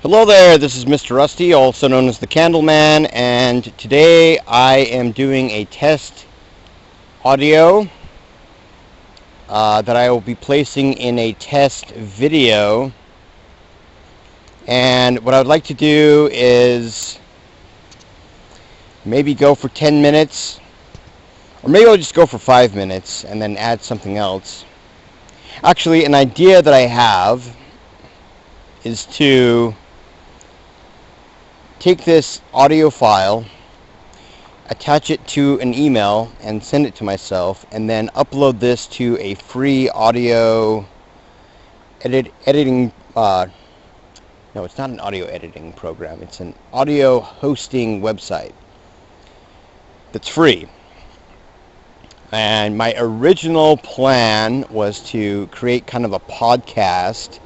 Hello there, this is Mr. Rusty, also known as the Candleman, and today I am doing a test audio that I will be placing in a test video. And what I would like to do is maybe go for 10 minutes, or maybe I'll just go for 5 minutes and then add something else. Actually, an idea that I have is to take this audio file, attach it to an email and send it to myself, and then upload this to a free audio editing no, it's not an audio editing program, it's an audio hosting website that's free. And my original plan was to create kind of a podcast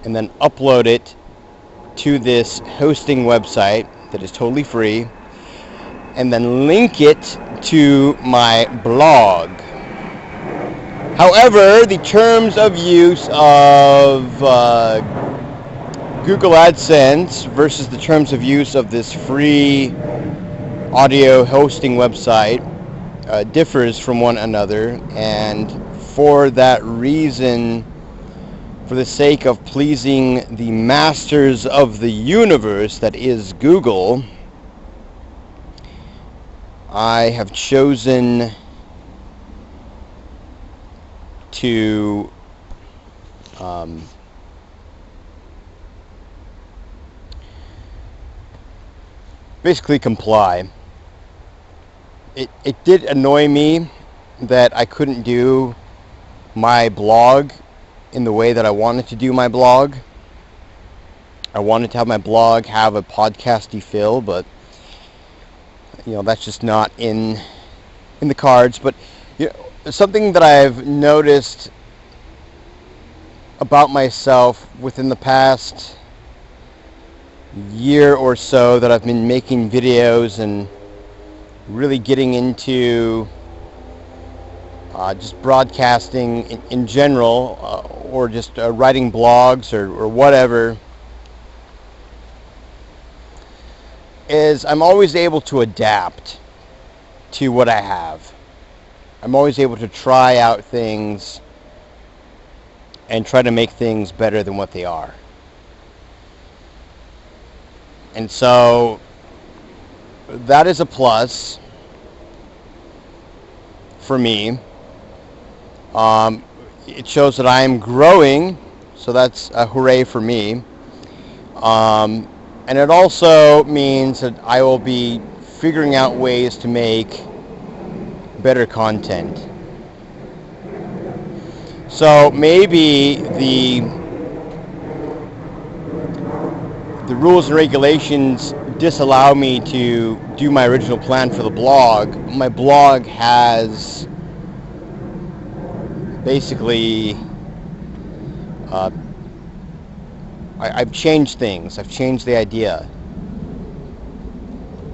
and then upload it to this hosting website that is totally free, and then link it to my blog. However, the terms of use of Google AdSense versus the terms of use of this free audio hosting website differs from one another, and for that reason, for the sake of pleasing the masters of the universe that is Google, I have chosen to basically comply. It did annoy me that I couldn't do my blog in the way that I wanted to do my blog. I wanted to have my blog have a podcasty feel, but that's just not in the cards. But something that I've noticed about myself within the past year or so that I've been making videos and really getting into just broadcasting in general, or just writing blogs or whatever, is I'm always able to adapt to what I have. I'm always able to try out things and try to make things better than what they are. And so that is a plus for me. It shows that I am growing, so that's a hooray for me. And it also means that I will be figuring out ways to make better content. So maybe the rules and regulations disallow me to do my original plan for the blog. My blog has basically I've changed things. I've changed the idea.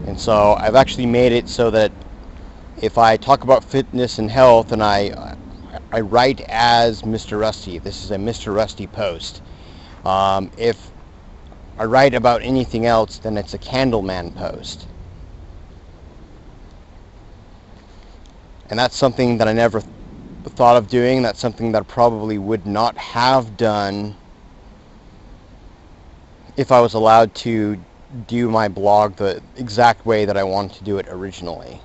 And so I've actually made it so that if I talk about fitness and health and I write as Mr. Rusty, this is a Mr. Rusty post. If I write about anything else, then it's a Candleman post. And that's something that I never thought of doing. That's something that I probably would not have done if I was allowed to do my blog the exact way that I wanted to do it originally.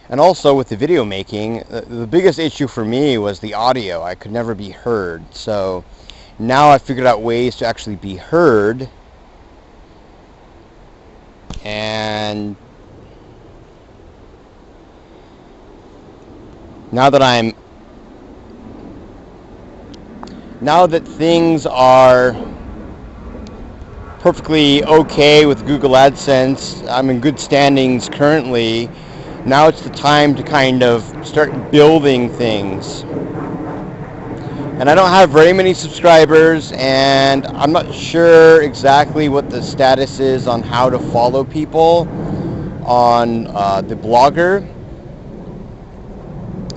And also with the video making, the biggest issue for me was the audio. I could never be heard. So now I figured out ways to actually be heard, and now that things are perfectly okay with Google AdSense, I'm in good standings currently. Now it's the time to kind of start building things. And I don't have very many subscribers, and I'm not sure exactly what the status is on how to follow people on the blogger.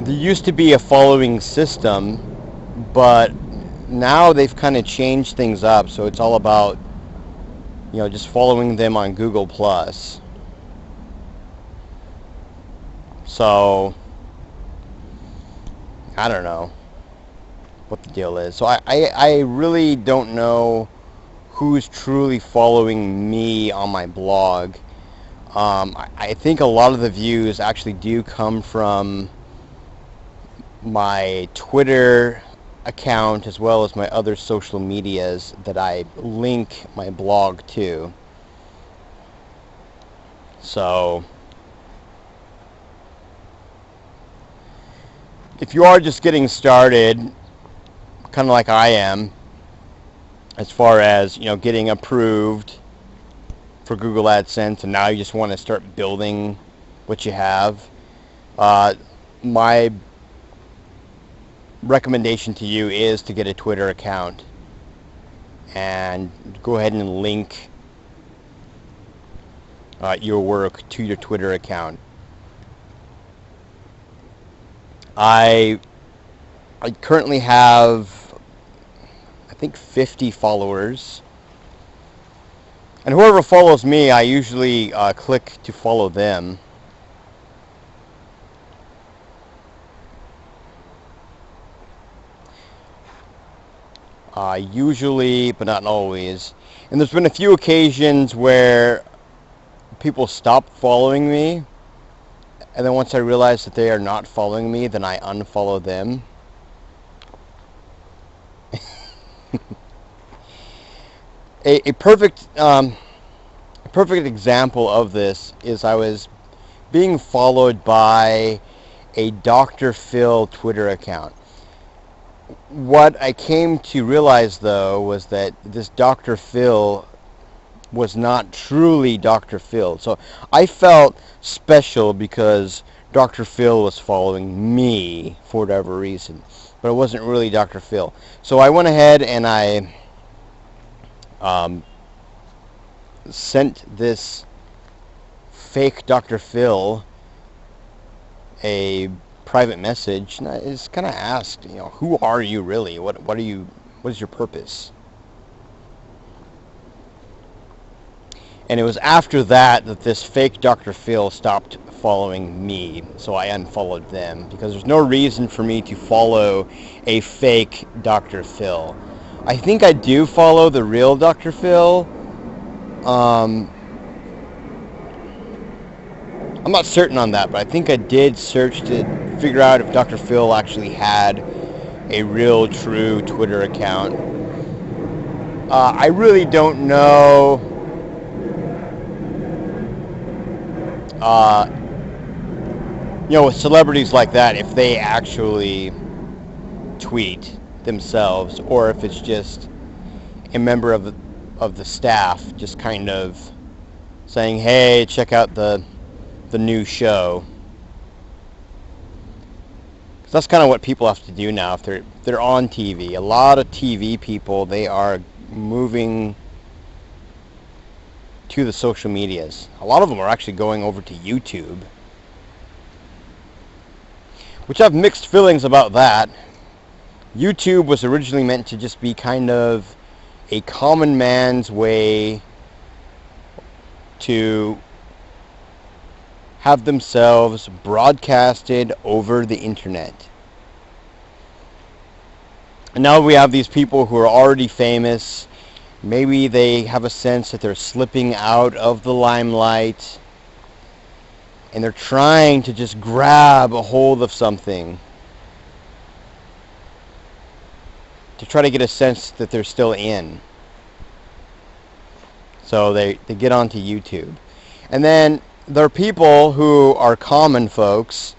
There used to be a following system, but now they've kind of changed things up, so it's all about, just following them on Google Plus. So I don't know what the deal is. So I really don't know who's truly following me on my blog. I think a lot of the views actually do come from my Twitter account as well as my other social medias that I link my blog to. So if you are just getting started, kind of like I am, as far as, getting approved for Google AdSense, and now you just want to start building what you have, my recommendation to you is to get a Twitter account and go ahead and link your work to your Twitter account. I currently have, I think, 50 followers. And whoever follows me, I usually click to follow them. Usually, but not always. And there's been a few occasions where people stop following me, and then once I realize that they are not following me, then I unfollow them. A perfect example of this is I was being followed by a Dr. Phil Twitter account. What I came to realize, though, was that this Dr. Phil was not truly Dr. Phil. So I felt special because Dr. Phil was following me for whatever reason, but it wasn't really Dr. Phil. So I went ahead and I sent this fake Dr. Phil a private message, and I just kind of asked, who are you really? What is your purpose? And it was after that this fake Dr. Phil stopped following me, so I unfollowed them, because there's no reason for me to follow a fake Dr. Phil. I think I do follow the real Dr. Phil. I'm not certain on that, but I think I did search to figure out if Dr. Phil actually had a real, true Twitter account. I really don't know with celebrities like that, if they actually tweet themselves, or if it's just a member of the staff just kind of saying, hey, check out the new show. Because that's kind of what people have to do now if they're on TV. A lot of TV people, they are moving to the social medias. A lot of them are actually going over to YouTube, which I have mixed feelings about that. YouTube was originally meant to just be kind of a common man's way to have themselves broadcasted over the internet. And now we have these people who are already famous. Maybe they have a sense that they're slipping out of the limelight, and they're trying to just grab a hold of something to try to get a sense that they're still in. So they get onto YouTube. And then there are people who are common folks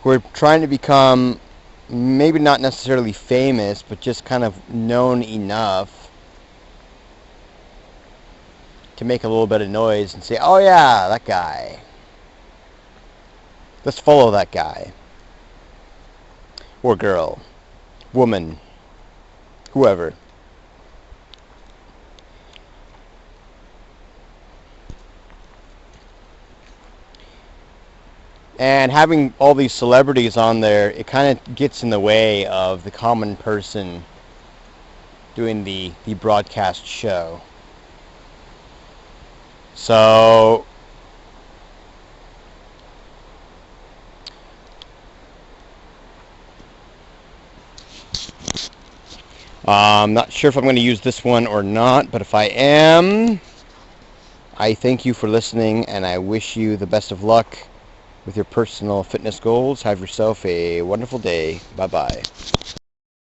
who are trying to become maybe not necessarily famous, but just kind of known enough to make a little bit of noise and say, oh yeah, that guy. Let's follow that guy. Or girl. Woman. Whoever. And having all these celebrities on there, it kind of gets in the way of the common person doing the broadcast show. So I'm not sure if I'm going to use this one or not, but if I am, I thank you for listening, and I wish you the best of luck with your personal fitness goals. Have yourself a wonderful day. Bye-bye.